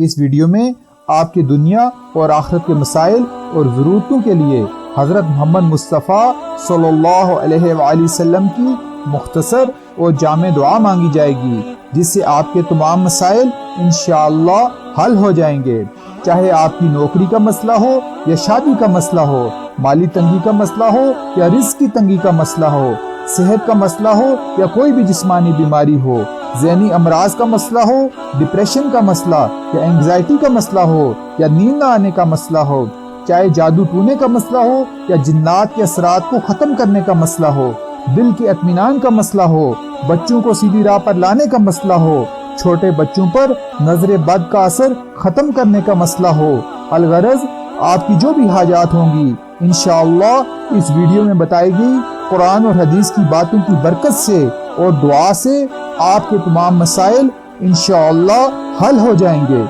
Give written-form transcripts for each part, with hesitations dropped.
اس video میں آپ کی دنیا اور آخرت کے مسائل اور ضرورتوں کے لیے حضرت محمد مصطفیٰ صلی اللہ علیہ وآلہ وسلم کی مختصر اور جامع دعا مانگی جائے گی، جس سے آپ کے تمام مسائل انشاءاللہ حل ہو جائیں گے۔ چاہے آپ کی نوکری کا مسئلہ ہو یا شادی کا مسئلہ ہو، مالی تنگی کا مسئلہ ہو یا رزق کی تنگی کا مسئلہ ہو، صحت کا مسئلہ ہو یا کوئی بھی جسمانی بیماری ہو، ذہنی امراض کا مسئلہ ہو، ڈپریشن کا مسئلہ یا اینگزائٹی کا مسئلہ ہو یا نیند نہ آنے کا مسئلہ ہو، چاہے جادو ٹونے کا مسئلہ ہو یا جنات کے اثرات کو ختم کرنے کا مسئلہ ہو، دل کے اطمینان کا مسئلہ ہو، بچوں کو سیدھی راہ پر لانے کا مسئلہ ہو، چھوٹے بچوں پر نظر بد کا اثر ختم کرنے کا مسئلہ ہو، الغرض آپ کی جو بھی حاجات ہوں گی انشاءاللہ اس ویڈیو میں بتائی گئی قرآن اور حدیث کی باتوں کی برکت سے اور دعا سے آپ کے تمام مسائل انشاءاللہ حل ہو جائیں گے۔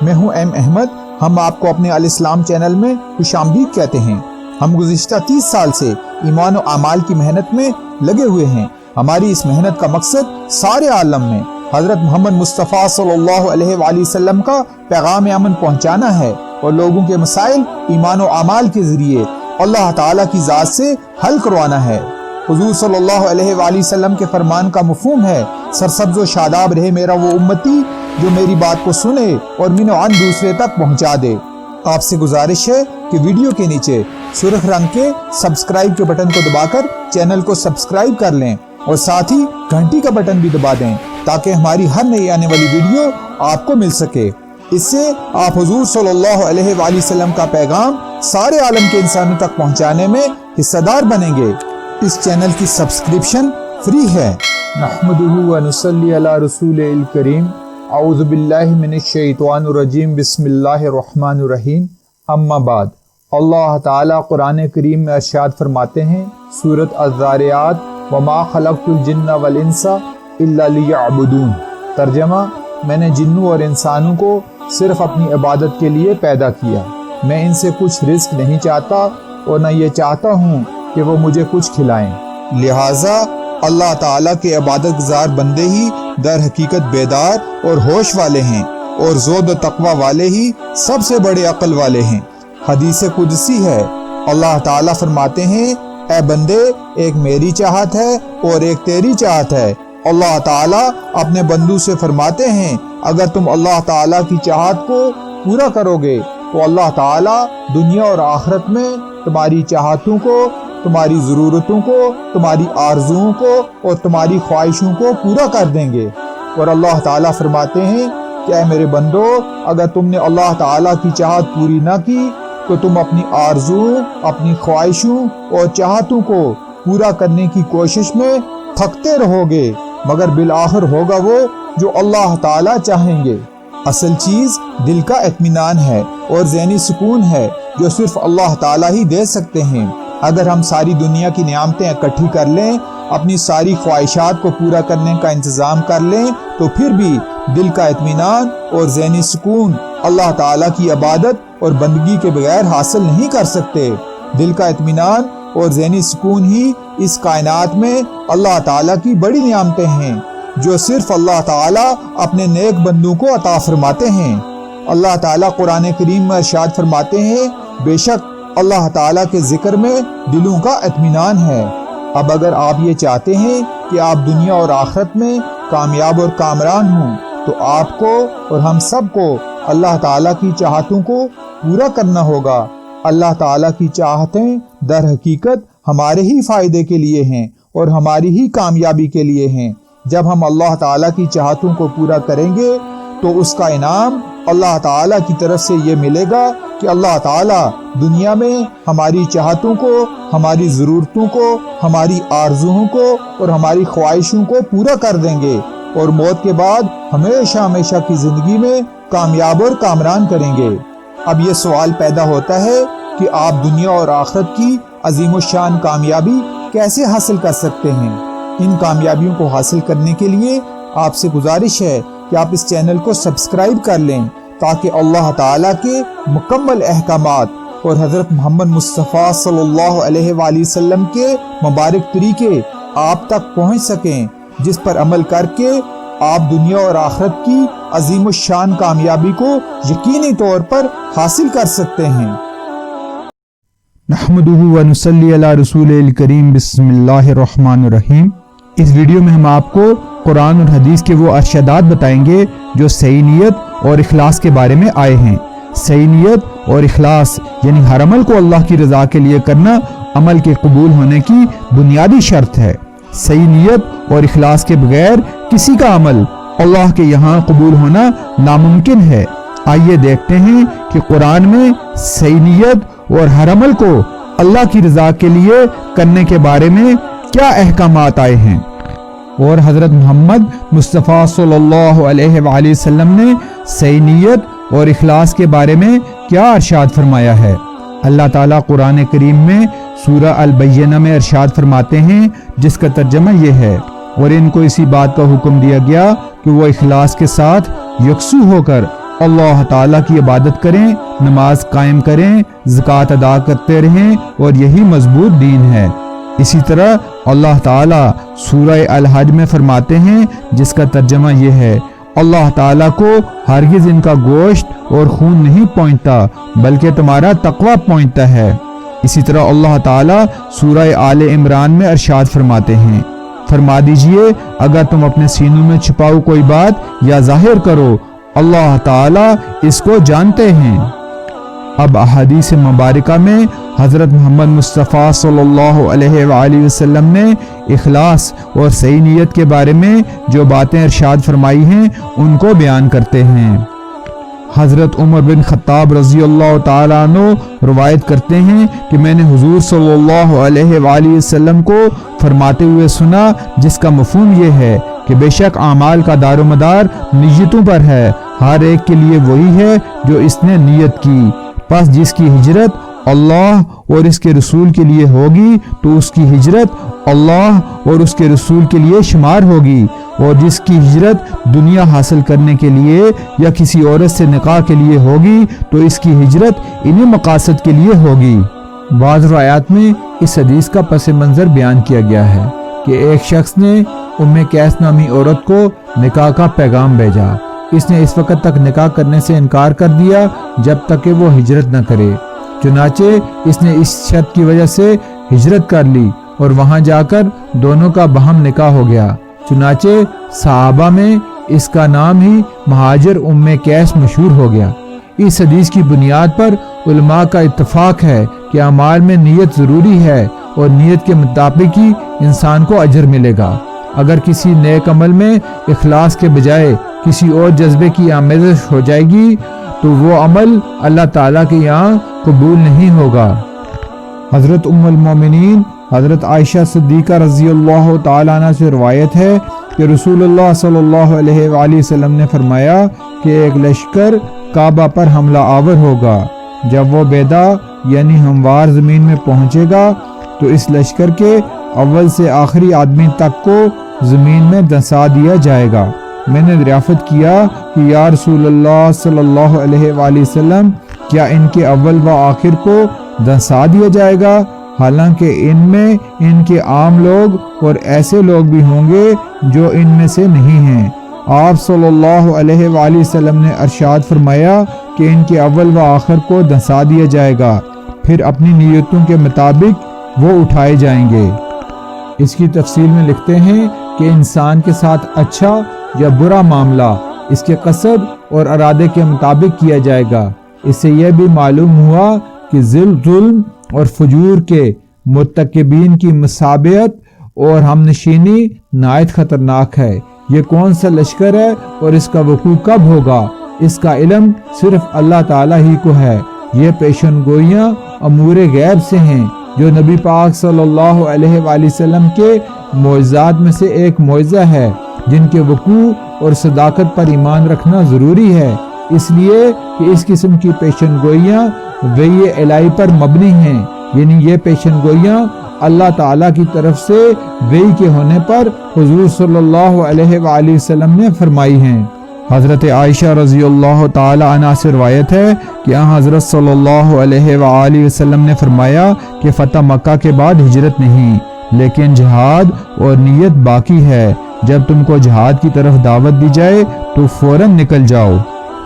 میں ہوں ایم احمد، ہم آپ کو اپنے الاسلام چینل میں خوش آمدید کہتے ہیں۔ ہم گزشتہ 30 سال سے ایمان و اعمال کی محنت میں لگے ہوئے ہیں۔ ہماری اس محنت کا مقصد سارے عالم میں حضرت محمد مصطفیٰ صلی اللہ علیہ وآلہ وسلم کا پیغام امن پہنچانا ہے اور لوگوں کے مسائل ایمان و اعمال کے ذریعے اللہ تعالیٰ کی ذات سے حل کروانا ہے۔ حضور صلی اللہ علیہ وآلہ وسلم کے فرمان کا مفہوم ہے، سرسبز و شاداب رہے میرا وہ امتی جو میری بات کو سنے اور من و عن دوسرے تک پہنچا دے۔ آپ سے گزارش ہے کہ ویڈیو کے نیچے سرخ رنگ کے سبسکرائب کے بٹن کو دبا کر چینل کو سبسکرائب کر لیں اور ساتھ ہی گھنٹی کا بٹن بھی دبا دیں تاکہ ہماری ہر نئی آنے والی ویڈیو آپ کو مل سکے۔ اس سے آپ حضور صلی اللہ علیہ وآلہ وسلم کا پیغام سارے عالم کے انسانوں تک پہنچانے میں حصہ دار بنیں گے۔ اس چینل کی سبسکرپشن فری ہے۔ نحمدہ و نصلی علی رسول الکریم، اعوذ باللہ من الشیطان الرجیم، بسم اللہ الرحمن الرحیم، اما بعد۔ اللہ تعالیٰ قرآن کریم میں ارشاد فرماتے ہیں، سورۃ الذاریات، وما خلقت الجن والانس الا لیعبدون۔ ترجمہ، میں نے جنوں اور انسانوں کو صرف اپنی عبادت کے لیے پیدا کیا، میں ان سے کچھ رزق نہیں چاہتا اور نہ یہ چاہتا ہوں کہ وہ مجھے کچھ کھلائیں۔ لہٰذا اللہ تعالیٰ کے عبادت گزار بندے ہی در حقیقت بیدار اور ہوش والے ہیں اور زہد و تقوی والے ہی سب سے بڑے عقل والے ہیں۔ حدیث قدسی ہے، اللہ تعالیٰ فرماتے ہیں، اے بندے، ایک میری چاہت ہے اور ایک تیری چاہت ہے۔ اللہ تعالیٰ اپنے بندوں سے فرماتے ہیں، اگر تم اللہ تعالیٰ کی چاہت کو پورا کرو گے تو اللہ تعالیٰ دنیا اور آخرت میں تمہاری چاہتوں کو، تمہاری ضرورتوں کو، تمہاری آرزوؤں کو اور تمہاری خواہشوں کو پورا کر دیں گے۔ اور اللہ تعالیٰ فرماتے ہیں کہ اے میرے بندو، اگر تم نے اللہ تعالیٰ کی چاہت پوری نہ کی تو تم اپنی آرزوؤں، اپنی خواہشوں اور چاہتوں کو پورا کرنے کی کوشش میں تھکتے رہو گے، مگر بالآخر ہوگا وہ جو اللہ تعالیٰ چاہیں گے۔ اصل چیز دل کا اطمینان ہے اور ذہنی سکون ہے جو صرف اللہ تعالیٰ ہی دے سکتے ہیں۔ اگر ہم ساری دنیا کی نعمتیں اکٹھی کر لیں، اپنی ساری خواہشات کو پورا کرنے کا انتظام کر لیں، تو پھر بھی دل کا اطمینان اور ذہنی سکون اللہ تعالیٰ کی عبادت اور بندگی کے بغیر حاصل نہیں کر سکتے۔ دل کا اطمینان اور ذہنی سکون ہی اس کائنات میں اللہ تعالیٰ کی بڑی نعمتیں ہیں جو صرف اللہ تعالیٰ اپنے نیک بندوں کو عطا فرماتے ہیں۔ اللہ تعالیٰ قرآن کریم میں ارشاد فرماتے ہیں، بے شک اللہ تعالیٰ کے ذکر میں دلوں کا اطمینان ہے۔ اب اگر آپ یہ چاہتے ہیں کہ آپ دنیا اور آخرت میں کامیاب اور کامران ہوں تو آپ کو اور ہم سب کو اللہ تعالیٰ کی چاہتوں کو پورا کرنا ہوگا۔ اللہ تعالیٰ کی چاہتیں در حقیقت ہمارے ہی فائدے کے لیے ہیں اور ہماری ہی کامیابی کے لیے ہیں۔ جب ہم اللہ تعالیٰ کی چاہتوں کو پورا کریں گے تو اس کا انعام اللہ تعالیٰ کی طرف سے یہ ملے گا کہ اللہ تعالیٰ دنیا میں ہماری چاہتوں کو، ہماری ضرورتوں کو، ہماری آرزوؤں کو اور ہماری خواہشوں کو پورا کر دیں گے اور موت کے بعد ہمیشہ ہمیشہ کی زندگی میں کامیاب اور کامران کریں گے۔ اب یہ سوال پیدا ہوتا ہے کہ آپ دنیا اور آخرت کی عظیم الشان کامیابی کیسے حاصل کر سکتے ہیں؟ ان کامیابیوں کو حاصل کرنے کے لیے آپ سے گزارش ہے کہ آپ اس چینل کو سبسکرائب کر لیں تاکہ اللہ تعالیٰ کے مکمل احکامات اور حضرت محمد مصطفیٰ صلی اللہ علیہ وآلہ وسلم کے مبارک طریقے آپ تک پہنچ سکیں، جس پر عمل کر کے آپ دنیا اور آخرت کی عظیم الشان کامیابی کو یقینی طور پر حاصل کر سکتے ہیں۔ نحمدہ و نصلی علی رسول الکریم، بسم اللہ الرحمن الرحیم۔ اس ویڈیو میں ہم آپ کو قرآن اور حدیث کے وہ ارشادات بتائیں گے جو صحیح نیت اور اخلاص کے بارے میں آئے ہیں۔ صحیح نیت اور اخلاص یعنی ہر عمل کو اللہ کی رضا کے لیے کرنا عمل کے قبول ہونے کی بنیادی شرط ہے۔ صحیح نیت اور اخلاص کے بغیر کسی کا عمل اللہ کے یہاں قبول ہونا ناممکن ہے۔ آئیے دیکھتے ہیں کہ قرآن میں صحیح نیت اور ہر عمل کو اللہ کی رضا کے لیے کرنے کے بارے میں کیا احکامات آئے ہیں، اور حضرت محمد مصطفیٰ صلی اللہ علیہ وآلہ وسلم نے صحیح نیت اور اخلاص کے بارے میں کیا ارشاد فرمایا ہے۔ اللہ تعالیٰ قرآن کریم میں سورہ البینہ میں ارشاد فرماتے ہیں، جس کا ترجمہ یہ ہے، اور ان کو اسی بات کا حکم دیا گیا کہ وہ اخلاص کے ساتھ یکسو ہو کر اللہ تعالیٰ کی عبادت کریں، نماز قائم کریں، زکوٰۃ ادا کرتے رہیں، اور یہی مضبوط دین ہے۔ اسی طرح اللہ تعالیٰ سورہ الحج میں فرماتے ہیں، جس کا ترجمہ یہ ہے، اللہ تعالیٰ کو ہرگز ان کا گوشت اور خون نہیں پہنچتا بلکہ تمہارا تقوی پہنچتا ہے۔ اسی طرح اللہ تعالیٰ سورہ آل عمران میں ارشاد فرماتے ہیں، فرما دیجئے اگر تم اپنے سینوں میں چھپاؤ کوئی بات یا ظاہر کرو، اللہ تعالیٰ اس کو جانتے ہیں۔ اب احادیث مبارکہ میں حضرت محمد مصطفیٰ صلی اللہ علیہ وآلہ وسلم نے اخلاص اور صحیح نیت کے بارے میں جو باتیں ارشاد فرمائی ہیں ان کو بیان کرتے ہیں۔ حضرت عمر بن خطاب رضی اللہ تعالیٰ عنہ روایت کرتے ہیں کہ میں نے حضور صلی اللہ علیہ وآلہ وسلم کو فرماتے ہوئے سنا، جس کا مفہوم یہ ہے کہ بے شک اعمال کا دار و مدار نیتوں پر ہے، ہر ایک کے لیے وہی ہے جو اس نے نیت کی، پس جس کی ہجرت اللہ اور اس کے رسول کے لیے ہوگی تو اس کی ہجرت اللہ اور اس کے رسول کے لیے شمار ہوگی، اور جس کی ہجرت دنیا حاصل کرنے کے لیے یا کسی عورت سے نکاح کے لیے ہوگی تو اس کی ہجرت انہی مقاصد کے لیے ہوگی۔ بعض روایات میں اس حدیث کا پس منظر بیان کیا گیا ہے کہ ایک شخص نے ام قیس نامی عورت کو نکاح کا پیغام بھیجا۔ اس نے اس وقت تک نکاح کرنے سے انکار کر دیا جب تک کہ وہ ہجرت نہ کرے، چنانچہ اس نے اس شرط کی وجہ سے ہجرت کر لی اور وہاں جا کر دونوں کا باہم نکاح ہو گیا، چنانچہ صحابہ میں اس کا نام ہی مہاجر ام قیس مشہور ہو گیا۔ اس حدیث کی بنیاد پر علماء کا اتفاق ہے کہ اعمال میں نیت ضروری ہے اور نیت کے مطابق ہی انسان کو اجر ملے گا۔ اگر کسی نیک عمل میں اخلاص کے بجائے کسی اور جذبے کی آمیزش ہو جائے گی تو وہ عمل اللہ تعالیٰ کے یہاں قبول نہیں ہوگا۔ حضرت ام المومنین حضرت عائشہ صدیقہ رضی اللہ تعالیٰ عنہ سے روایت ہے کہ رسول اللہ صلی اللہ علیہ وآلہ وسلم نے فرمایا کہ ایک لشکر کعبہ پر حملہ آور ہوگا، جب وہ بیدا یعنی ہموار زمین میں پہنچے گا تو اس لشکر کے اول سے آخری آدمی تک کو زمین میں دھنسا دیا جائے گا۔ میں نے دریافت کیا کہ یا رسول اللہ صلی اللہ علیہ وآلہ وسلم، کیا ان کے اول و آخر کو دھنسا دیا جائے گا؟ حالانکہ ان میں ان کے عام لوگ اور ایسے لوگ بھی ہوں گے جو ان میں سے نہیں ہیں۔ آپ صلی اللہ علیہ وآلہ وسلم نے ارشاد فرمایا کہ ان کے اول و آخر کو دھنسا دیا جائے گا، پھر اپنی نیتوں کے مطابق وہ اٹھائے جائیں گے۔ اس کی تفصیل میں لکھتے ہیں کہ انسان کے ساتھ اچھا یا برا معاملہ اس کے قصد اور ارادے کے مطابق کیا جائے گا۔ اس سے یہ بھی معلوم ہوا کہ ظلم اور فجور کے مرتکبین کی مصابیت اور ہم نشینی نہایت خطرناک ہے۔ یہ کون سا لشکر ہے اور اس کا وقوع کب ہوگا، اس کا علم صرف اللہ تعالیٰ ہی کو ہے۔ یہ پیشن گوئیاں امور غیب سے ہیں جو نبی پاک صلی اللہ علیہ وآلہ وسلم کے معجزات میں سے ایک معجزہ ہے، جن کے وقوع اور صداقت پر ایمان رکھنا ضروری ہے، اس لیے کہ اس قسم کی پیشن گوئیاں وحی الہی پر مبنی ہیں، یعنی یہ پیشن گوئیاں اللہ تعالیٰ کی طرف سے وحی کے ہونے پر حضور صلی اللہ علیہ وآلہ وسلم نے فرمائی ہیں۔ حضرت عائشہ رضی اللہ تعالی عنہ سے روایت ہے کہ حضرت صلی اللہ علیہ وآلہ وسلم نے فرمایا کہ فتح مکہ کے بعد ہجرت نہیں، لیکن جہاد اور نیت باقی ہے۔ جب تم کو جہاد کی طرف دعوت دی جائے تو فوراً نکل جاؤ۔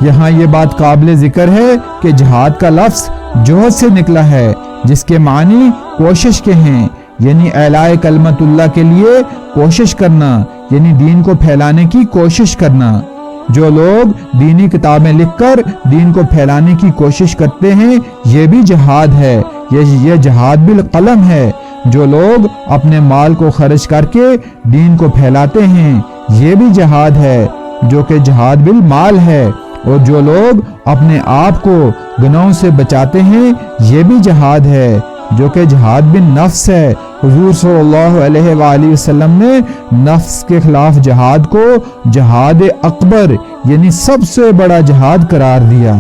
یہاں یہ بات قابل ذکر ہے کہ جہاد کا لفظ جوہد سے نکلا ہے، جس کے معنی کوشش کے ہیں، یعنی اعلاء کلمت اللہ کے لیے کوشش کرنا، یعنی دین کو پھیلانے کی کوشش کرنا۔ جو لوگ دینی کتابیں لکھ کر دین کو پھیلانے کی کوشش کرتے ہیں، یہ بھی جہاد ہے، یہ جہاد بالقلم ہے۔ جو لوگ اپنے مال کو خرچ کر کے دین کو پھیلاتے ہیں، یہ بھی جہاد ہے، جو کہ جہاد بالمال ہے۔ اور جو لوگ اپنے آپ کو گناہوں سے بچاتے ہیں، یہ بھی جہاد ہے، جو کہ جہاد بالنفس ہے۔ حضور صلی اللہ علیہ وآلہ وسلم نے نفس کے خلاف جہاد کو جہاد اکبر، یعنی سب سے بڑا جہاد قرار دیا۔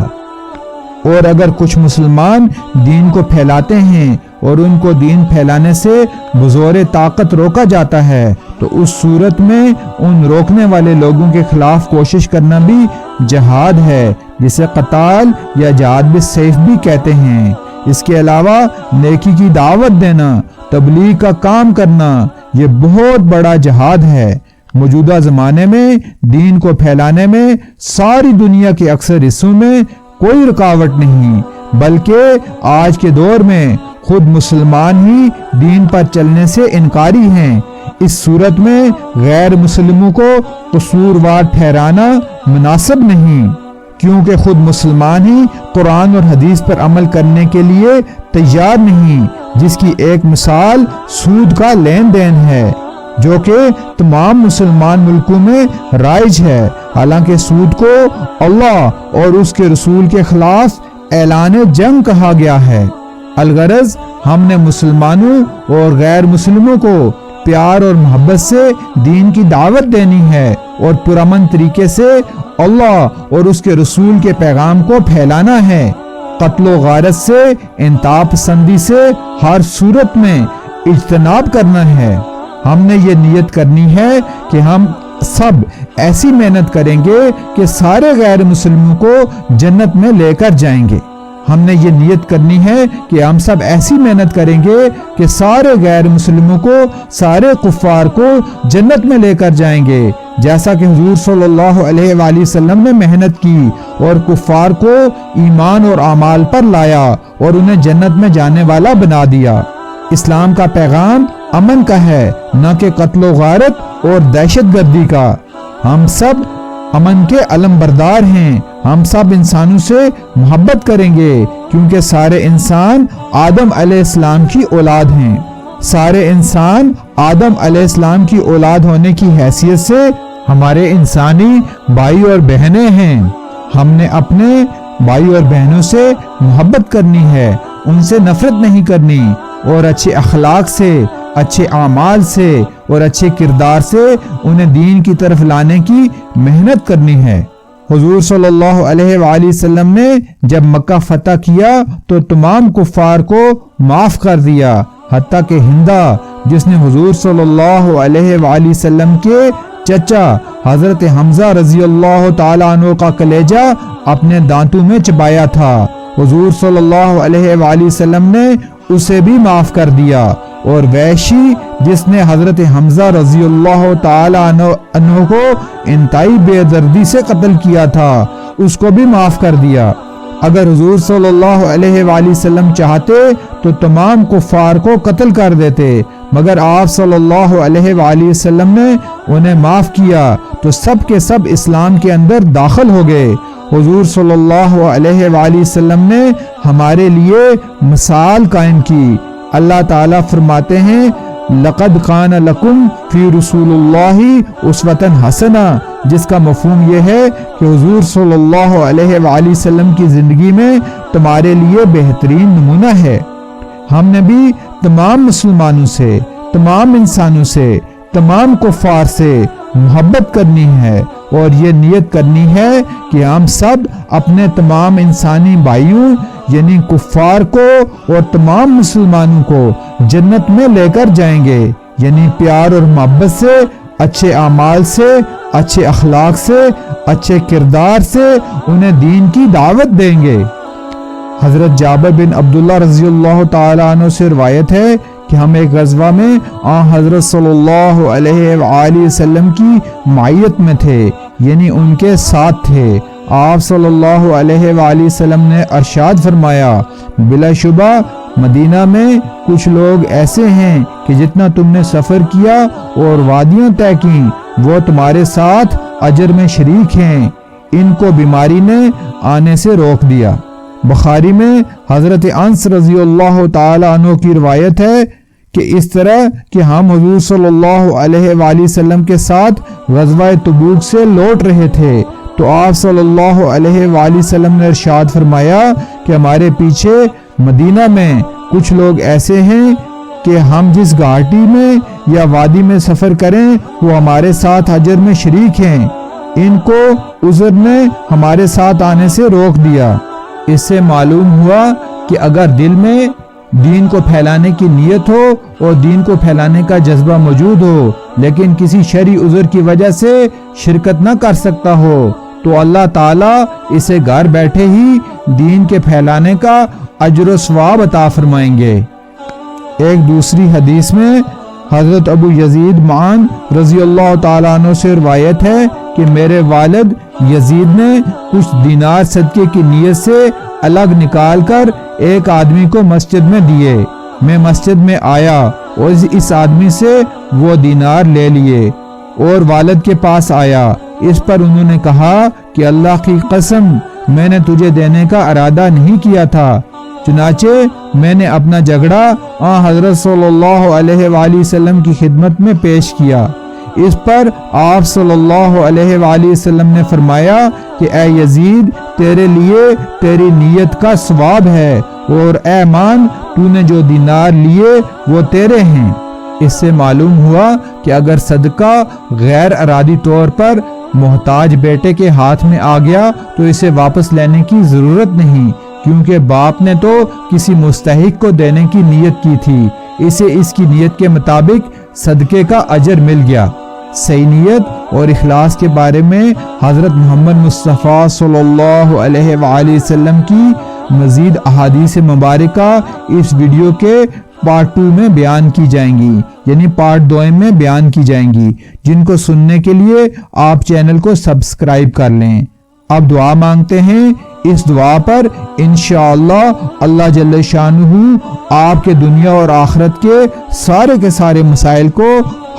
اور اگر کچھ مسلمان دین کو پھیلاتے ہیں اور ان کو دین پھیلانے سے بزور طاقت روکا جاتا ہے، تو اس صورت میں ان روکنے والے لوگوں کے خلاف کوشش کرنا بھی جہاد ہے، جسے قتال یا جہاد بالسیف بھی کہتے ہیں۔ اس کے علاوہ نیکی کی دعوت دینا، تبلیغ کا کام کرنا، یہ بہت بڑا جہاد ہے۔ موجودہ زمانے میں دین کو پھیلانے میں ساری دنیا کے اکثر حصوں میں کوئی رکاوٹ نہیں، بلکہ آج کے دور میں خود مسلمان ہی دین پر چلنے سے انکاری ہیں۔ اس صورت میں غیر مسلموں کو قصوروار ٹھہرانا مناسب نہیں، کیونکہ خود مسلمان ہی قرآن اور حدیث پر عمل کرنے کے لیے تیار نہیں، جس کی ایک مثال سود کا لین دین ہے، جو کہ تمام مسلمان ملکوں میں رائج ہے۔ حالانکہ سود کو اللہ اور اس کے رسول کے خلاف اعلان جنگ کہا گیا ہے۔ الغرض ہم نے مسلمانوں اور غیر مسلموں کو پیار اور محبت سے دین کی دعوت دینی ہے اور پرامن طریقے سے اللہ اور اس کے رسول کے پیغام کو پھیلانا ہے۔ قتل و غارت سے، انتہا پسندی سے ہر صورت میں اجتناب کرنا ہے۔ ہم نے یہ نیت کرنی ہے کہ ہم سب ایسی محنت کریں گے کہ سارے غیر مسلموں کو جنت میں لے کر جائیں گے۔ ہم نے یہ نیت کرنی ہے کہ ہم سب ایسی محنت کریں گے کہ سارے غیر مسلموں کو، سارے کفار کو جنت میں لے کر جائیں گے، جیسا کہ حضور صلی اللہ علیہ وآلہ وسلم نے محنت کی اور کفار کو ایمان اور اعمال پر لایا اور انہیں جنت میں جانے والا بنا دیا۔ اسلام کا پیغام امن کا ہے، نہ کہ قتل و غارت اور دہشت گردی کا۔ ہم سب امن کے علم بردار ہیں۔ ہم سب انسانوں سے محبت کریں گے، کیونکہ سارے انسان آدم علیہ السلام کی اولاد ہیں۔ سارے انسان آدم علیہ السلام کی اولاد ہونے کی حیثیت سے ہمارے انسانی بھائی اور بہنیں ہیں۔ ہم نے اپنے بھائی اور بہنوں سے محبت کرنی ہے، ان سے نفرت نہیں کرنی، اور اچھے اخلاق سے، اچھے اعمال سے اور اچھے کردار سے انہیں دین کی طرف لانے کی محنت کرنی ہے۔ حضور صلی اللہ علیہ وآلہ وسلم نے جب مکہ فتح کیا تو تمام کفار کو معاف کر دیا، حتیٰ کہ ہندہ، جس نے حضور صلی اللہ علیہ وآلہ وسلم کے چچا حضرت حمزہ رضی اللہ تعالیٰ عنہ کا کلیجہ اپنے دانتوں میں چبایا تھا، حضور صلی اللہ علیہ وآلہ وسلم نے اسے بھی معاف کر دیا، اور وحشی، جس نے حضرت حمزہ رضی اللہ تعالی عنہ کو انتہائی بے دردی سے قتل کیا تھا، اس کو بھی معاف کر دیا۔ اگر حضور صلی اللہ علیہ وآلہ وسلم چاہتے تو تمام کفار کو قتل کر دیتے، مگر آپ صلی اللہ علیہ وآلہ وسلم نے انہیں معاف کیا تو سب کے سب اسلام کے اندر داخل ہو گئے۔ حضور صلی اللہ علیہ وآلہ وسلم نے ہمارے لیے مثال قائم کی۔ اللہ تعالیٰ فرماتے ہیں، لَقَدْ كَانَ لَكُمْ فِي رَسُولِ اللَّهِ أُسْوَةٌ حَسَنَةٌ، جس کا مفہوم یہ ہے کہ حضور صلی اللہ علیہ وآلہ وسلم کی زندگی میں تمہارے لیے بہترین نمونہ ہے۔ ہم نے بھی تمام مسلمانوں سے، تمام انسانوں سے، تمام کفار سے محبت کرنی ہے، اور یہ نیت کرنی ہے کہ ہم سب اپنے تمام انسانی بھائیوں یعنی کفار کو اور تمام مسلمانوں کو جنت میں لے کر جائیں گے، یعنی پیار اور محبت سے، اچھے اعمال سے، اچھے اخلاق سے، اچھے کردار سے انہیں دین کی دعوت دیں گے۔ حضرت جابر بن عبداللہ رضی اللہ تعالیٰ عنہ سے روایت ہے کہ کہ ہم ایک غزوہ میں حضرت صلی اللہ علیہ وآلہ وسلم کی معیت میں تھے، یعنی ان کے ساتھ تھے۔ آپ صلی اللہ علیہ وآلہ وسلم نے ارشاد فرمایا، بلا شبہ مدینہ میں کچھ لوگ ایسے ہیں کہ جتنا تم نے سفر کیا اور وادیاں طے کی وہ تمہارے ساتھ اجر میں شریک ہیں، ان کو بیماری نے آنے سے روک دیا۔ بخاری میں حضرت انس رضی اللہ تعالی عنہ کی روایت ہے کہ اس طرح کہ ہم حضور صلی اللہ علیہ وآلہ وسلم کے ساتھ غزوہ تبوک سے لوٹ رہے تھے تو آپ صلی اللہ علیہ وآلہ وسلم نے ارشاد فرمایا کہ ہمارے پیچھے مدینہ میں کچھ لوگ ایسے ہیں کہ ہم جس گھاٹی میں یا وادی میں سفر کریں وہ ہمارے ساتھ اجر میں شریک ہیں، ان کو عذر نے ہمارے ساتھ آنے سے روک دیا۔ اس سے معلوم ہوا کہ اگر دل میں دین کو پھیلانے کی نیت ہو اور دین کو پھیلانے کا جذبہ موجود ہو لیکن کسی شرعی عذر کی وجہ سے شرکت نہ کر سکتا ہو تو اللہ تعالیٰ اسے گھر بیٹھے ہی دین کے پھیلانے کا اجر و ثواب عطا فرمائیں گے۔ ایک دوسری حدیث میں حضرت ابو یزید معان رضی اللہ تعالیٰ عنہ سے روایت ہے کہ میرے والد یزید نے کچھ دینار صدقے کی نیت سے الگ نکال کر ایک آدمی کو مسجد میں دیے۔ میں مسجد میں آیا اور اس آدمی سے وہ دینار لے لیے اور والد کے پاس آیا۔ اس پر انہوں نے کہا کہ اللہ کی قسم میں نے تجھے دینے کا ارادہ نہیں کیا تھا، چنانچہ میں نے اپنا جھگڑا حضرت صلی اللہ علیہ وآلہ وسلم کی خدمت میں پیش کیا۔ اس پر آپ صلی اللہ علیہ وآلہ وسلم نے فرمایا کہ اے یزید تیرے لیے تیری نیت کا ثواب ہے اور اے مان تو نے جو دینار لیے وہ تیرے ہیں۔ اس سے معلوم ہوا کہ اگر صدقہ غیر ارادی طور پر محتاج بیٹے کے ہاتھ میں آ گیا تو اسے واپس لینے کی ضرورت نہیں، کیونکہ باپ نے تو کسی مستحق کو دینے کی نیت کی تھی، اسے اس کی نیت کے مطابق صدقے کا اجر مل گیا۔ صحیح نیت اور اخلاص کے بارے میں حضرت محمد مصطفیٰ صلی اللہ علیہ وآلہ وسلم کی مزید احادیث مبارکہ اس ویڈیو کے پارٹ 2 میں بیان کی جائیں گی، یعنی پارٹ 2 میں بیان کی جائیں گی، جن کو سننے کے لیے آپ چینل کو سبسکرائب کر لیں۔ اب دعا مانگتے ہیں۔ اس دعا پر انشاءاللہ اللہ جل شانہ آپ کے دنیا اور آخرت کے سارے مسائل کو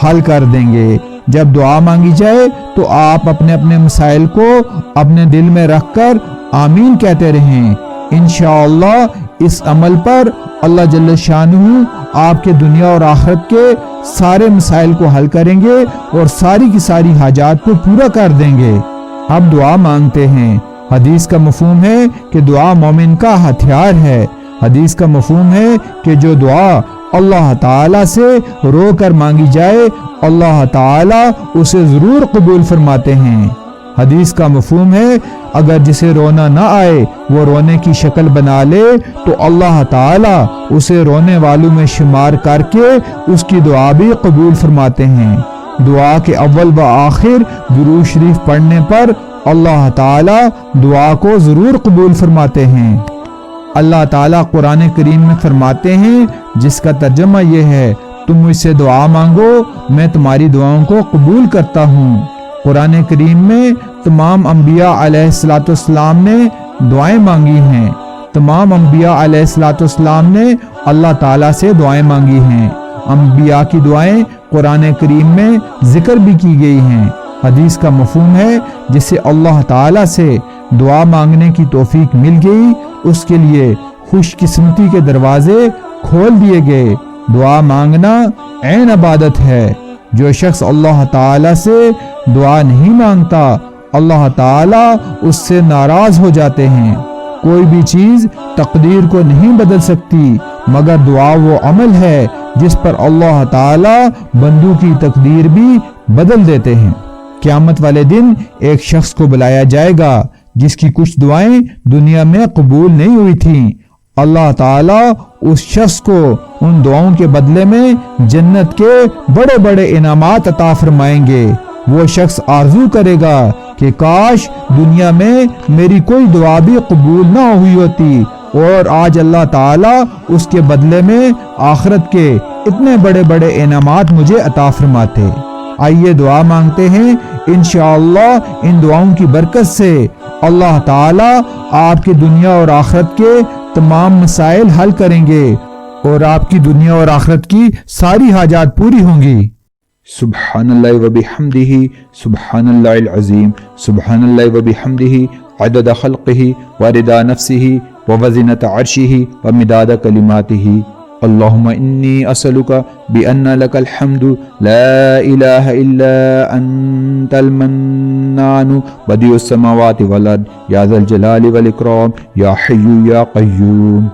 حل کر دیں گے۔ جب دعا مانگی جائے تو آپ اپنے اپنے مسائل کو اپنے دل میں رکھ کر آمین کہتے رہیں۔ انشاءاللہ اس عمل پر اللہ جل شانہ آپ کے دنیا اور آخرت کے سارے مسائل کو حل کریں گے اور ساری کی ساری حاجات کو پورا کر دیں گے۔ اب دعا مانگتے ہیں۔ حدیث کا مفہوم ہے کہ دعا مومن کا ہتھیار ہے۔ حدیث کا مفہوم ہے کہ جو دعا اللہ تعالیٰ سے رو کر مانگی جائے اللہ تعالیٰ اسے ضرور قبول فرماتے ہیں۔ حدیث کا مفہوم ہے اگر جسے رونا نہ آئے وہ رونے کی شکل بنا لے تو اللہ تعالیٰ اسے رونے والوں میں شمار کر کے اس کی دعا بھی قبول فرماتے ہیں۔ دعا کے اول و آخر درود شریف پڑھنے پر اللہ تعالیٰ دعا کو ضرور قبول فرماتے ہیں۔ اللہ تعالیٰ قرآن کریم میں فرماتے ہیں، جس کا ترجمہ یہ ہے، تم مجھ سے دعا مانگو میں تمہاری دعاؤں کو قبول کرتا ہوں۔ قرآن کریم میں تمام انبیاء علیہ السلام نے دعائیں مانگی ہیں۔ تمام انبیاء علیہ السلام نے اللہ تعالیٰ سے دعائیں مانگی ہیں۔ انبیاء کی دعائیں قرآن کریم میں ذکر بھی کی گئی ہیں۔ حدیث کا مفہوم ہے جسے اللہ تعالیٰ سے دعا مانگنے کی توفیق مل گئی اس کے لیے خوش قسمتی کے دروازے کھول دیے گئے۔ دعا مانگنا عین عبادت ہے۔ جو شخص اللہ تعالیٰ سے دعا نہیں مانگتا اللہ تعالیٰ اس سے ناراض ہو جاتے ہیں۔ کوئی بھی چیز تقدیر کو نہیں بدل سکتی مگر دعا وہ عمل ہے جس پر اللہ تعالیٰ بندوں کی تقدیر بھی بدل دیتے ہیں۔ قیامت والے دن ایک شخص کو بلایا جائے گا جس کی کچھ دعائیں دنیا میں قبول نہیں ہوئی تھیں۔ اللہ تعالیٰ اس شخص کو ان دعاؤں کے بدلے میں جنت کے بڑے بڑے انعامات عطا فرمائیں گے۔ وہ شخص آرزو کرے گا کہ کاش دنیا میں میری کوئی دعا بھی قبول نہ ہوئی ہوتی اور آج اللہ تعالیٰ اس کے بدلے میں آخرت کے اتنے بڑے بڑے انعامات مجھے عطا فرماتے۔ آئیے دعا مانگتے ہیں، انشاءاللہ ان دعاؤں کی برکت سے اللہ تعالیٰ آپ کی دنیا اور آخرت کے تمام مسائل حل کریں گے اور آپ کی دنیا اور آخرت کی ساری حاجات پوری ہوں گی۔ سبحان اللہ و بحمدہ، سبحان اللہ العظیم، سبحان اللہ و بحمدہ، عدد خلقہ ورضا نفسہ ووزنۃ عرشہ ومداد کلماتہ۔ اللہم انی اسألک بأن لک الحمد لا الہ الا انت المنان بدیع السماوات والارض یا ذا الجلال والاکرام یا حی یا قیوم۔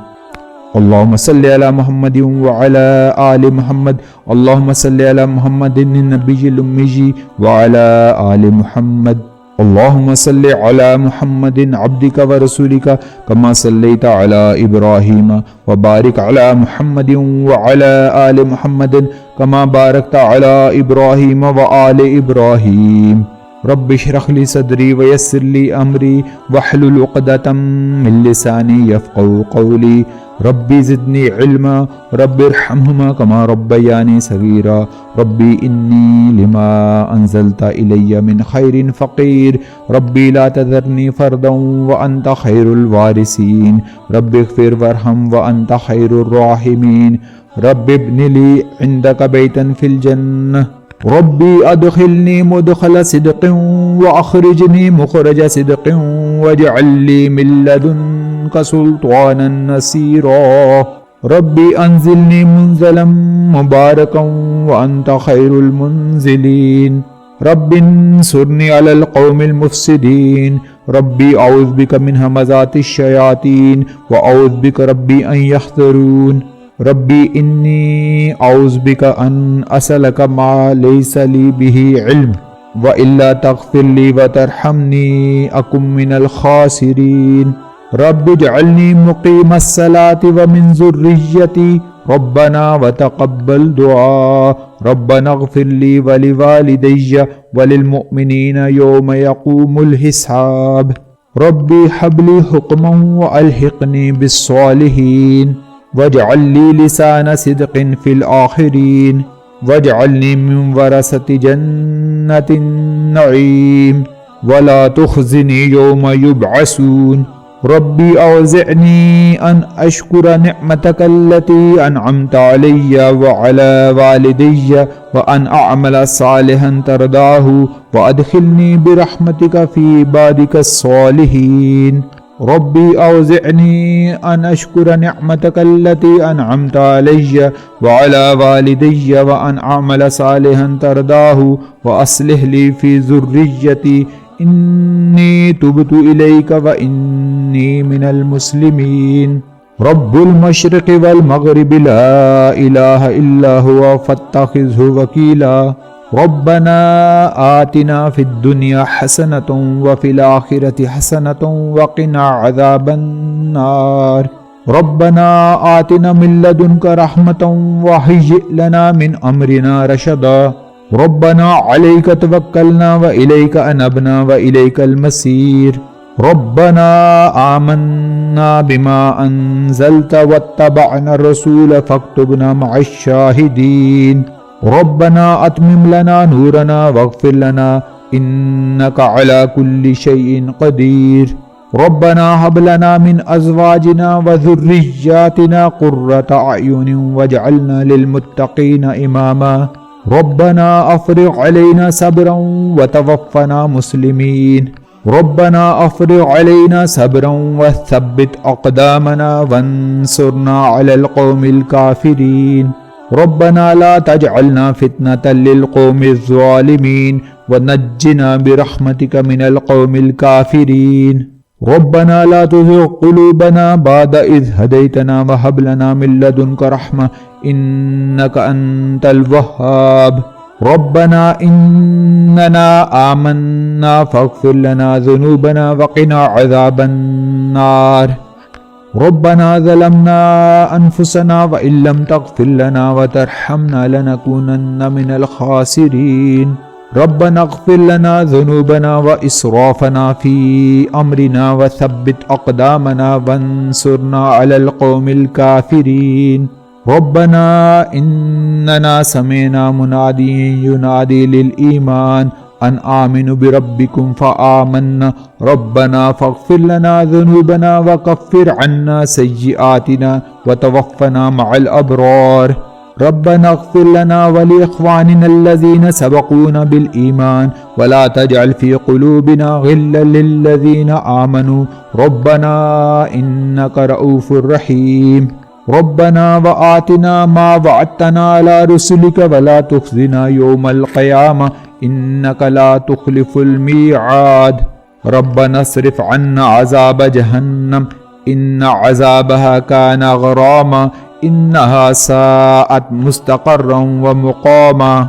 اللهم صل على محمد وعلى آل محمد، اللهم صل على محمد النبي الأمي وعلى آل محمد، اللهم صل على محمد عبدك ورسولك كما صليت على إبراهيم وبارك على محمد وعلى آل محمد كما باركت على إبراهيم وآل إبراهيم۔ رب اشرح لي صدري ويسر لي أمري واحلل عقدة من لساني يفقهوا قولي۔ ربی زدنی علما رب ارحمہما کما ربیانی صغیرا۔ ربی انی لما انزلت الی من خیر فقیر۔ ربی لا تذرنی فردا وانت خیر الوارثین۔ رب اغفر وارحم وانت خیر الراحمین۔ رب ابن لی عندک بیتا فی الجنہ۔ ربی ادخلنی مدخل صدق واخرجنی مخرج صدق واجعل لی من لدنک سلطانا نصیرا۔ ربی انزلنی منزلا مبارکا وانت خیر المنزلین۔ رب انصرنی علی القوم المفسدین۔ ربی اعوذ بک من همزات الشیاطین واعوذ بک ربی ان یحضرون۔ ربی انی اعوذ بک ان اسألک ما لیس لی به علم والا تغفر لی وترحمنی اکن من الخاسرین۔ رب اجعلنی مقیم الصلاة ومن ذریتی ربنا وتقبل دعاء۔ ربنا اغفر لی ولوالدی وللمؤمنین یوم یقوم الحساب۔ ربی حب لی حکما والحقنی بالصالحین واجعل لی لسان صدق فی الآخرین واجعلنی من ورثة جنة النعیم ولا تخزنی یوم یبعثون۔ ربی اوزعنی ان اشکر نعمتک التي انعمت علی وعلى والدی وان اعمل صالحا ترضاه وادخلنی برحمتک فی عبادک الصالحین۔ ربی اوزعنی ان اشکر نعمتک التي انعمت علی وعلى والدی وان اعمل صالحا ترضاه واصلح لی فی ذریتی انی تبت الیک وانی من المسلمین۔ رب المشرق والمغرب لا الہ الا هو فاتخذه وکیلا۔ ربنا آتنا فی الدنیا حسنة وفی الآخرة حسنة وقنا عذاب النار۔ ربنا آتنا من لدنک رحمة وہیئ لنا من امرنا رشدا۔ ربنا علیک توکلنا وإلیک انبنا وإلیک المصیر۔ ربنا آمنا بما انزلت واتبعنا الرسول فاکتبنا مع الشاہدین۔ ربنا اتمم لنا نورنا واغفر لنا انک علی کل شیء قدیر۔ ربنا هب لنا من ازواجنا وذریاتنا قرۃ اعین واجعلنا للمتقین اماما۔ ربنا افرغ علینا صبرا وتوفنا مسلمین۔ ربنا افرغ علینا صبرا وثبت اقدامنا وانصرنا علی القوم الکافرین۔ ربنا لا تجعلنا فتنة للقوم الظالمین ونجنا برحمتک من القوم الکافرین۔ ربنا لا تزغ قلوبنا بعد اذ هدیتنا وهب لنا من لدنک رحمة انک انت الوهاب۔ ربنا اننا آمنا فاغفر لنا ذنوبنا وقنا عذاب النار۔ ربنا ظلمنا انفسنا وان لم تغفر لنا وترحمنا لنكونن من الخاسرین۔ ربنا اغفر لنا ذنوبنا وإسرافنا في أمرنا وثبت أقدامنا وانصرنا على القوم الكافرين ربنا إننا سمعنا مناديا ينادي للإيمان أن آمنوا بربكم فآمنا ربنا فاغفر لنا ذنوبنا وكفر عنا سيئاتنا وتوفنا مع الأبرار ربنا اغفر لنا ولإخواننا الذين سبقونا بالإيمان ولا تجعل في قلوبنا غلا للذين آمنوا ربنا إنك رؤوف رحيم ربنا وآتنا ما وعدتنا على رسلك ولا تخزنا يوم القيامة إنك لا تخلف الميعاد ربنا اصرف عنا عذاب جهنم إن عذابها كان غراما إنها ساءت مستقرا ومقاما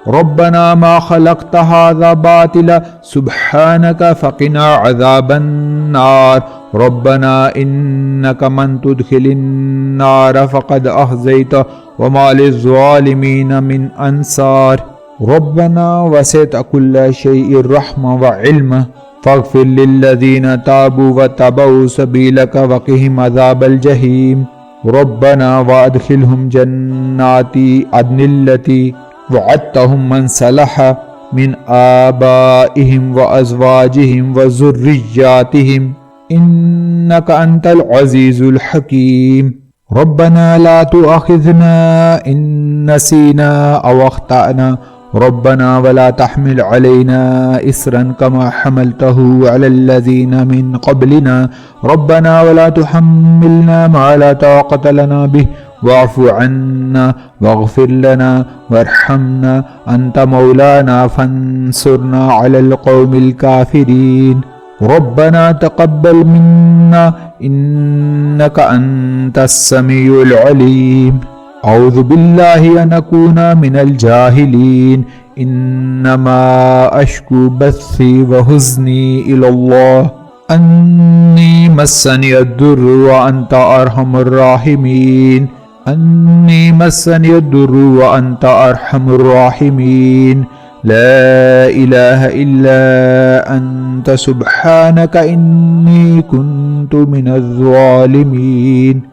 ربنا ما خلقت هذا باطلا سبحانك فقنا عذاب النار ربنا إنك من تدخل النار فقد أخزيته وما للظالمين من أنصار ربنا وسعت كل شيء رحمة وعلما فاغفر للذين تابوا واتبعوا سبيلك وقهم عذاب الجحيم ربنا وادخلهم جنات عدن التي وعدتهم من صلح من آبائهم وأزواجهم وذرياتهم إنك أنت العزيز الحكيم ربنا لا تؤاخذنا إن نسينا أو أخطأنا ربنا ولا تحمل علينا إصرا كما حملته على الذين من قبلنا ربنا ولا تحملنا ما لا طاقة لنا به واعف عنا واغفر لنا وارحمنا أنت مولانا فانصرنا على القوم الكافرين ربنا تقبل منا إنك أنت السميع العليم أعوذ بالله أن أكون من الجاهلين إنما أشكو بثي وحزني إلى الله أني مسني الضر وأنت أرحم الراحمين أني مسني الضر وأنت أرحم الراحمين لا إله إلا أنت سبحانك إني كنت من الظالمين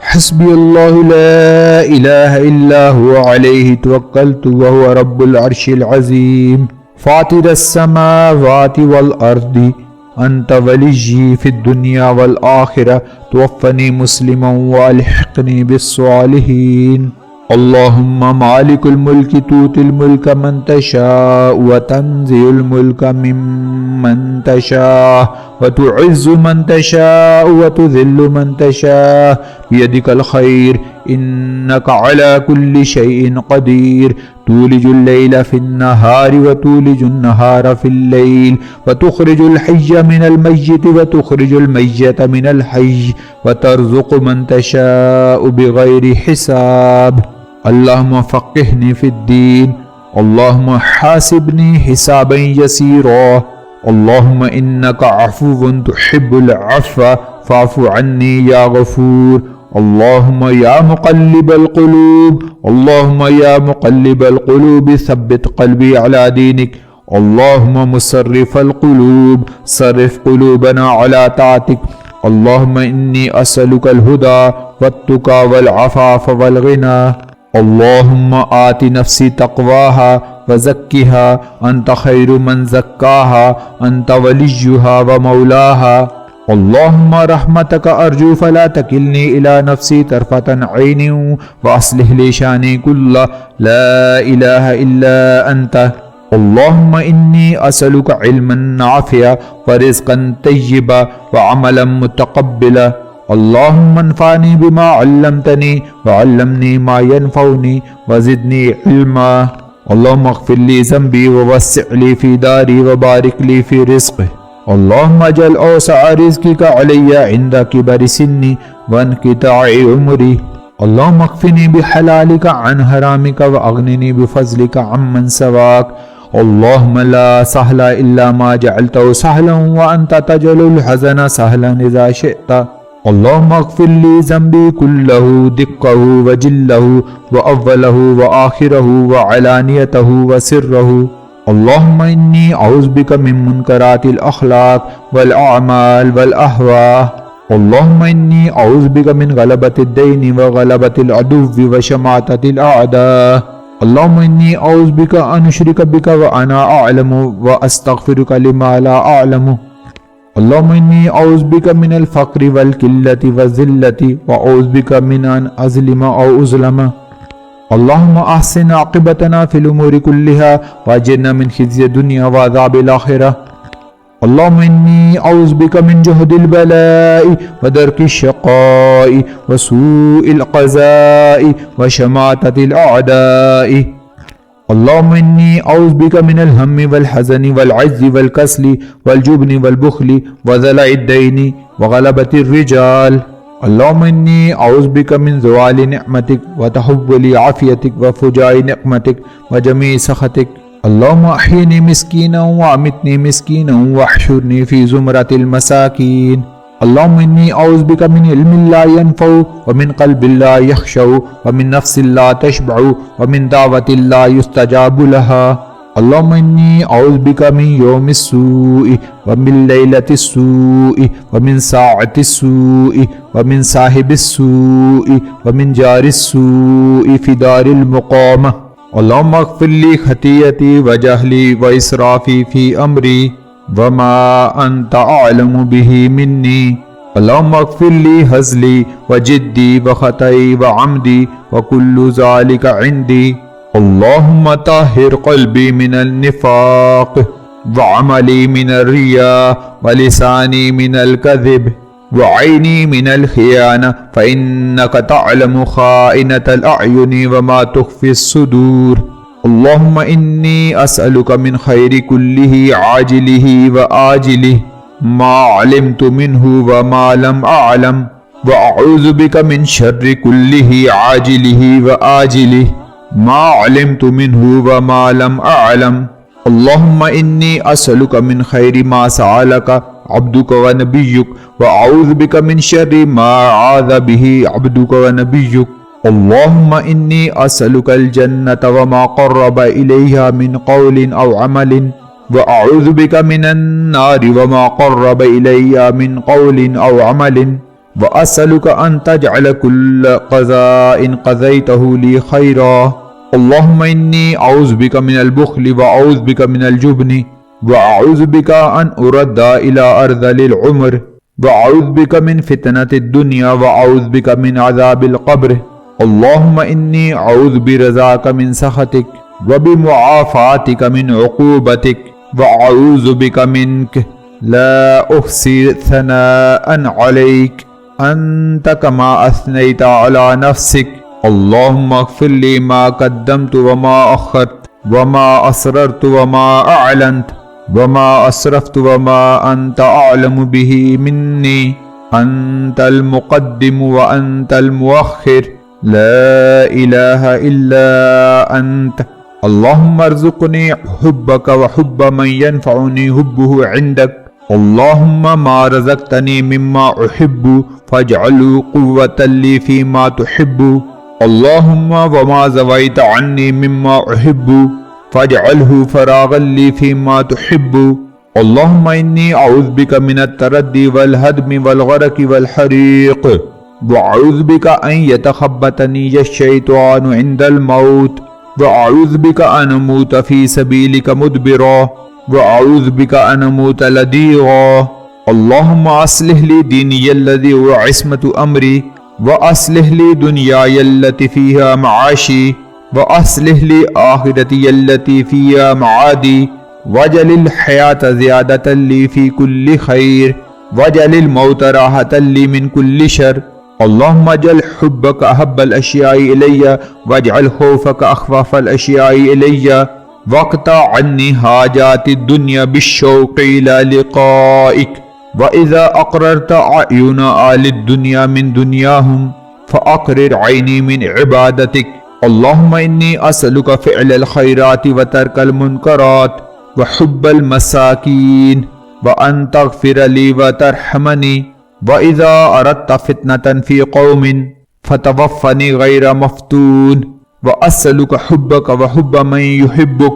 حسبي الله لا إله إلا هو عليه توكلت وهو رب العرش العظيم فاطر السماوات والأرض أنت وليي في الدنيا والآخرة توفني مسلما وألحقني بالصالحين اللهم مالك الملك تؤتي الملك من تشاء وتنزع الملك ممن تشاء وتعز من تشاء وتذل من تشاء بيدك الخير إنك على كل شيء قدير تولج الليل في النهار وتولج النهار في الليل وتخرج الحي من الميت وتخرج الميت من الحي وترزق من تشاء بغير حساب اللهم فقهني في الدين اللهم حاسبني حسابا يسيرا اللهم إنك عفو تحب العفو فاعف عني يا غفور اللهم يا مقلب القلوب اللهم يا مقلب القلوب ثبت قلبي على دينك اللهم مصرف القلوب صرف قلوبنا على طاعتك اللهم إني أسألك الهدى والتقى والعفاف والغنى اللهم آت نفسي تقواها وزكها أنت خير من زكاها أنت وليها ومولاها اللهم رحمتك أرجو فلا تكلني إلى نفسي طرفة عين وأصلح لي شاني كله لا إله إلا أنت اللهم إني أسألك علما نافعا ورزقا طيبا وعملا متقبلا اللهم انفعني بما علمتني وعلمني ما ينفعني وزدني علما اللهم اغفر لي ذنبي ووسع لي في داري وبارك لي في رزقي اللهم اجعل أوسع رزقك علي عند كبر سني وانقطاع عمري اللهم اكفني بحلالك عن حرامك واغنني بفضلك عمن سواك اللهم لا سهل إلا ما جعلته سهلا وأنت تجعل الحزن سهلا إذا شئت اللهم اغفر لي ذنبي كله دقه وجله وأوله وآخره وعلانيته وسره اللهم إني أعوذ بك من منكرات الأخلاق والأعمال والأهواء. اللهم إني أعوذ بك من غلبة الدين وغلبة العدو وشماتة الأعداء. اللهم إني أعوذ بك أن أشرك بك وأنا أعلم وأستغفرك لما لا أعلم. اللهم إني أعوذ بك من الفقر والقلة والذلة وأعوذ بك من أن أظلم أو أظلم. اللهم أحسن عاقبتنا في الأمور كلها وأجرنا من خزي الدنيا وعذاب الآخرة. اللهم إني أعوذ بك من جهد البلاء ودرك الشقاء وسوء القضاء وشماتة الأعداء. اللهم إني أعوذ بك من الهم والحزن والعجز والكسل والجبن والبخل وذلع الدين وغلبة الرجال. اللهم إني أعوذ بك من زوال نعمتك وتحول عافيتك وفجاء نقمتك وجميع سخطك. اللهم أحيني مسكينا وأمتني مسكينا واحشرني في زمرة المساكين. اللهم إني أعوذ بك من علم لا ينفع ومن قلب لا يخشع ومن نفس لا تشبع ومن دعوة لا يستجاب لها. اللهم إني أعوذ بك من يوم السوء ومن ليلة السوء ومن ساعة السوء ومن صاحب السوء ومن جار السوء في دار المقامة. اللهم اغفر لي خطيئتي وجهلي وإسرافي في أمري وما أنت أعلم به مني. اللهم اغفر لي هزلي وجدي وخطئي وعمدي وكل ذلك عندي. اللهم طهر قلبي من النفاق وعملي من الرياء ولساني من الكذب وعيني من الخيانة فإنك تعلم خائنة الأعين وما تخفي الصدور. اللهم إني أسألك من خير كله عاجله وآجله ما علمت منه وما لم أعلم وأعوذ بك من شر كله عاجله وآجله ما علمت منه وما لم أعلم. اللهم إني أسألك من خير ما سألك عبدك ونبيك وأعوذ بك من شر ما عاذ به عبدك ونبيك. اللهم إني أسألك الجنة وما قرب إليها من قول أو عمل وأعوذ بك من النار وما قرب إليها من قول أو عمل وأسألك أن تجعل كل قضاء قضيته لي خيرا. اللهم إني أعوذ بك من البخل وأعوذ بك من الجبن وأعوذ بك أن أرد إلى أرذل العمر وأعوذ بك من فتنة الدنيا وأعوذ بك من عذاب القبر. اللهم إني أعوذ برضاك من سخطك وبمعافاتك من عقوبتك وأعوذ بك منك لا أحصي ثناء عليك أنت كما أثنيت على نفسك. اللهم اغفر لي ما قدمت وما أخرت وما أسررت وما أعلنت وما أسرفت وما أنت أعلم به مني. أنت المقدم وأنت المؤخر لا إله إلا أنت. اللهم ارزقني حبك وحب من ينفعني حبه عندك. اللهم ما رزقتني مما أحب فاجعله قوة لي فيما تحب. اللهم وما زويت عني مما أحب فاجعله فراغا لي فيما تحب. اللهم إني أعوذ بك من التردي والهدم والغرق والحريق وأعوذ بك أن يتخبطني الشيطان عند الموت وأعوذ بك أن أموت في سبيلك مدبرا وأعوذ بك أن أموت لديغا. اللهم أصلح لي ديني الذي هو عصمة أمري وأصلح لي دنياي التي فيها معاشي وأصلح لي آخرتي التي فيها معادي واجعل الحياة زيادة لي في كل خير واجعل الموت راحة لي من كل شر. اللهم اجعل حبك أحب الأشياء إلي واجعل خوفك أخفف الأشياء إلي واقطع عني حاجات الدنيا بالشوق إلى لقائك. وإذا أقررت أعين آل الدنيا من دنياهم فأقرر عيني من عبادتك. اللهم إني أسألك فعل الخيرات وترك المنكرات وحب المساكين وأن تغفر لي وترحمني. وإذا أردت فتنة في قوم فتوفني غير مفتون. وأسألك حبك وحب من يحبك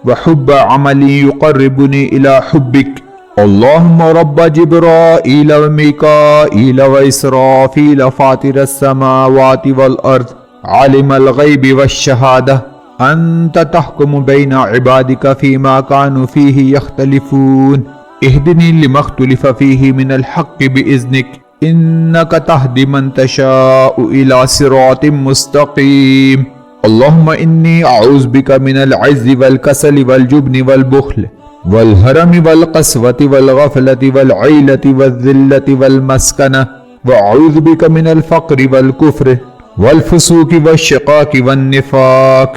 وحب عمل يقربني إلى حبك. اللهم رب جبرائيل وميكائيل وإسرافيل فاطر السماوات والأرض عالم الغيب والشهادة أنت تحكم بين عبادك فيما كانوا فيه يختلفون اهدني لما اختلف فيه من الحق بإذنك إنك تهدي من تشاء إلى صراط مستقيم. اللهم إني أعوذ بك من العجز والكسل والجبن والبخل والهرم والقسوة والغفلة والعيلة والذلة والمسكنة وأعوذ بك من الفقر والكفر والفسوق والشقاق والنفاق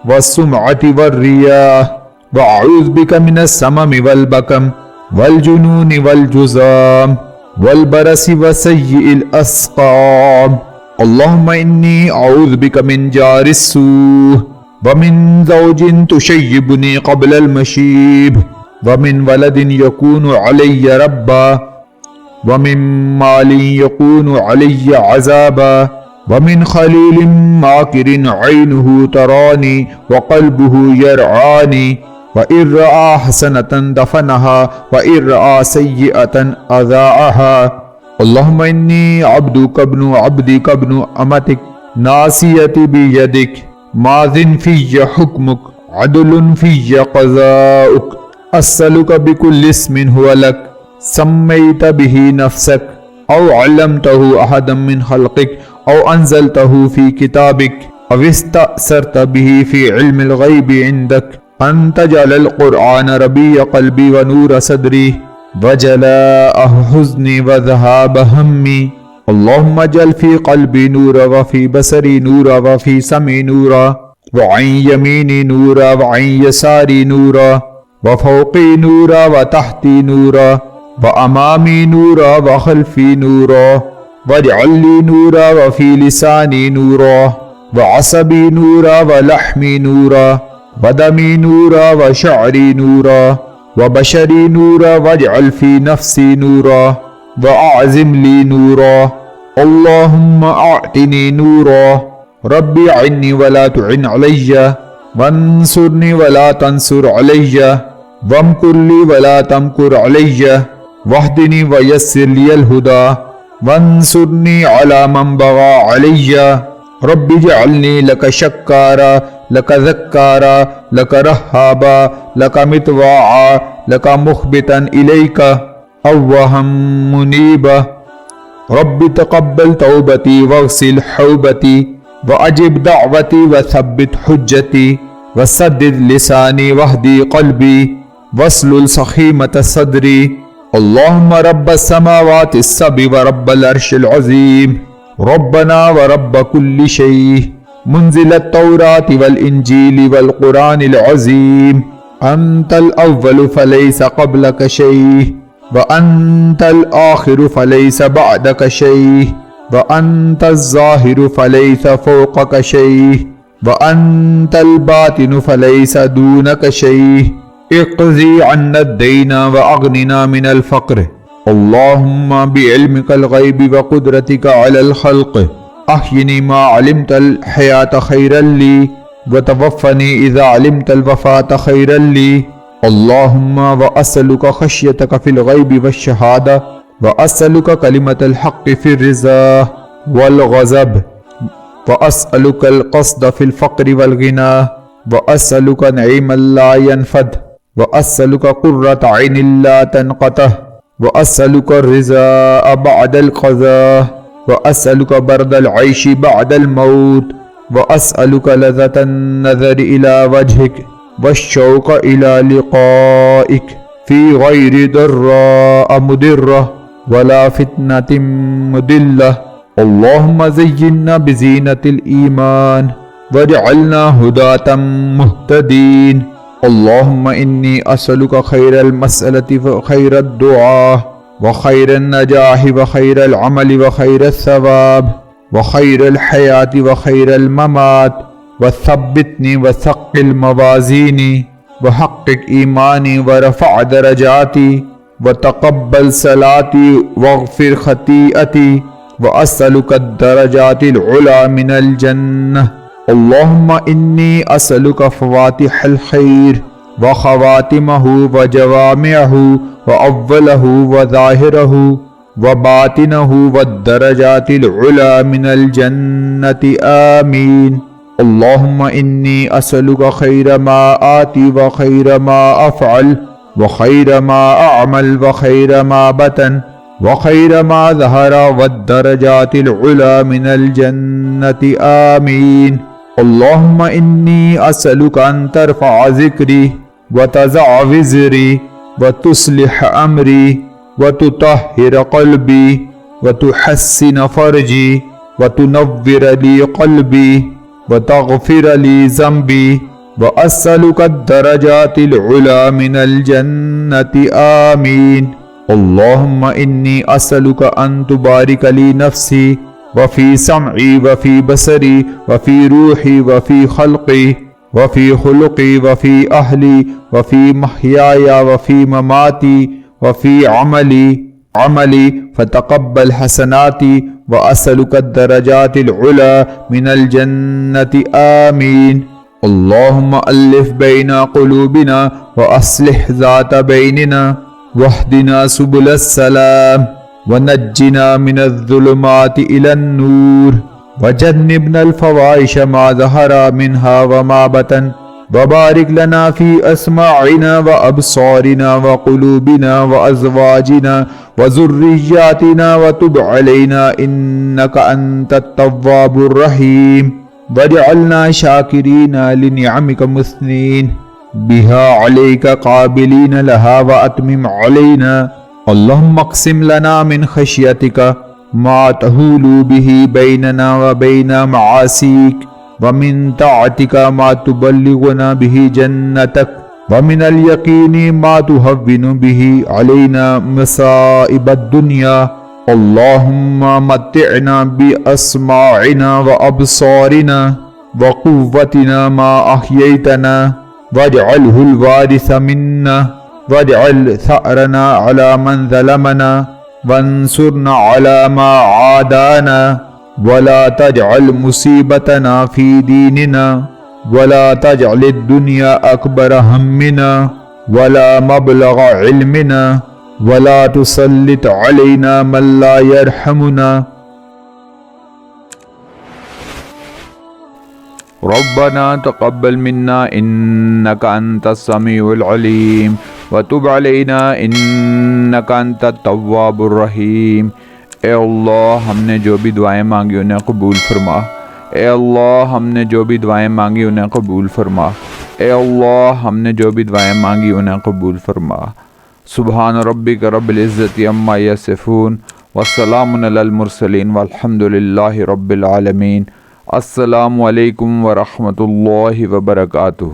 والسمعة والرياء وأعوذ بك من السمم والبكم والجنون والجذام والبرس وسيء الأسقام. اللهم إني أعوذ بك من جار السوء ومن زوج تشيبني قبل المشيب ومن ولد يكون علي ربا ومن مال يكون علي عذابا ومن خليل ماكر عينه تراني وقلبه يرعاني وإن رأى حسنة دفنها وإن رأى سيئة أذاعها. اللهم إني عبدك ابن عبدك ابن أمتك ناصيتي بيدك ماض في حكمك عدل في قضاؤك أسألك بكل اسم هو لك سميت به نفسك أو علمته أحدا من خلقك أو أنزلته في كتابك أو استأثرت به في علم الغيب عندك أن تجعل القرآن ربيع قلبي ونور صدري وجلاء حزني وذهاب همي. اللهم اجعل في قلبي نورا وفي بصري نورا وفي سمعي نورا وعن يميني نورا وعن يساري نورا وفوقي نورا وتحتي نورا وأمامي نورا وخلفي نورا واجعل لي نورا وفي لساني نورا وعصبي نورا ولحمي نورا ودمي نورا وشعري نورا وبشري نورا واجعل في نفسي نورا وأعزم لي نورا. اللهم أعطني نورا ربي أعني ولا تعن علي وانصرني ولا تنصر علي وامكر لي ولا تمكر علي واهدني ويسر لي الهدى وانصرني على من بغى علي. رب اجعلني لك شكارا لك ذكارا لك رهابا لك مطواعا لك مخبتا إليك أوها منيبا. رب تقبل توبتي واغسل حوبتي وأجب دعوتي وثبت حجتي وسدد لساني واهدي قلبي واسلل سخيمة صدري. اللهم رب السماوات السبع ورب العرش العظيم ربنا ورب كل شيء منزل التوراة والإنجيل والقرآن العظيم أنت الأول فليس قبلك شيء وأنت الآخر فليس بعدك شيء وأنت الظاهر فليس فوقك شيء وأنت الباطن فليس دونك شيء. اقضي عنا الدين وأغننا من الفقر. اللهم بعلمك الغيب وقدرتك على الخلق أحيني ما علمت الحياة خيرا لي وتوفني إذا علمت الوفاة خيرا لي. اللهم وأسألك خشيتك في الغيب والشهادة وأسألك كلمة الحق في الرضا والغضب وأسألك القصد في الفقر والغنى وأسألك نعيما لا ينفد وأسألك قرة عين لا تنقطع وأسألك الرضا بعد القضاء وأسألك برد العيش بعد الموت وأسألك لذة النظر إلى وجهك والشوق إلى لقائك في غير ضراء مضرة ولا فتنة مضلة. اللهم زينا بزينة الإيمان واجعلنا هداة مهتدين. اللهم إني أسألك خير المسألة وخير الدعاء وخير النجاح وخير العمل وخير الثواب وخير الحياة وخير الممات وثبتني وثقل موازيني وحقق إيماني ورفع درجاتي وتقبل صلاتي واغفر خطيئتي وأسألك الدرجات العلى من الجنة. اللهم إني أسألك فواتح الخير وخواتمه وجوامعه وأوله وظاهره وباطنه والدرجات العلى من الجنة آمين. اللهم إني أسألك خير ما آتي وخير ما أفعل وخير ما أعمل وخير ما بطن وخير ما ظهر والدرجات العلى من الجنة آمين. اللهم إني أسألك أن ترفع ذكري وتزع وزري وتصلح أمري وتطهر قلبي وتحسن فرجي وتنور لي قلبي وتغفر لي ذنبي وأسألك الدرجات العلى من الجنة آمين. اللهم إني أسألك أن تبارك لي نفسي وفي سمعي وفي بصري وفي روحي وفي خلقي وفي خلقي وفي أهلي وفي محياي وفي مماتي وفي عملي فتقبل حسناتي وأسألك الدرجات العلى من الجنة آمين. اللهم ألف بين قلوبنا وأصلح ذات بيننا واهدنا سبل السلام ونجنا من الظلمات إلى النور وجنبنا الفواحش ما ظهر منها وما بطن وبارك لنا في أسماعنا وأبصارنا وقلوبنا وأزواجنا وذرياتنا وتب علينا إنك أنت التواب الرحيم واجعلنا شاكرين لنعمك مثنين بها عليك قابلين لها وأتمم علينا. اللهم اقسم لنا من خشيتك ما تحول به بيننا وبين معاصيك ومن طاعتك ما تبلغنا به جنتك ومن اليقين ما تهون به علينا مصائب الدنيا. اللهم متعنا بأسماعنا وأبصارنا وقوتنا ما أحييتنا واجعله الوارث منا واجعل ثأرنا على من ظلمنا وانصرنا على ما عادانا ولا تجعل مصيبتنا في ديننا ولا تجعل الدنيا أكبر همنا ولا مبلغ علمنا ولا تسلط علينا من لا يرحمنا. ربنا تقبل منا إنك أنت السميع العليم وتب علينا إنك أنت التواب الرحيم. اے اللہ ہم نے جو بھی دعائیں مانگی انہیں قبول فرما. اے اللہ ہم نے جو بھی دعائیں مانگی انہیں قبول فرما. اے اللہ ہم نے جو بھی دعائیں مانگی انہیں قبول فرما. سبحان ربک رب العزت عما یصفون والسلام علی المرسلین والحمد للہ رب العالمین. السلام علیکم ورحمۃ اللہ وبرکاتہ.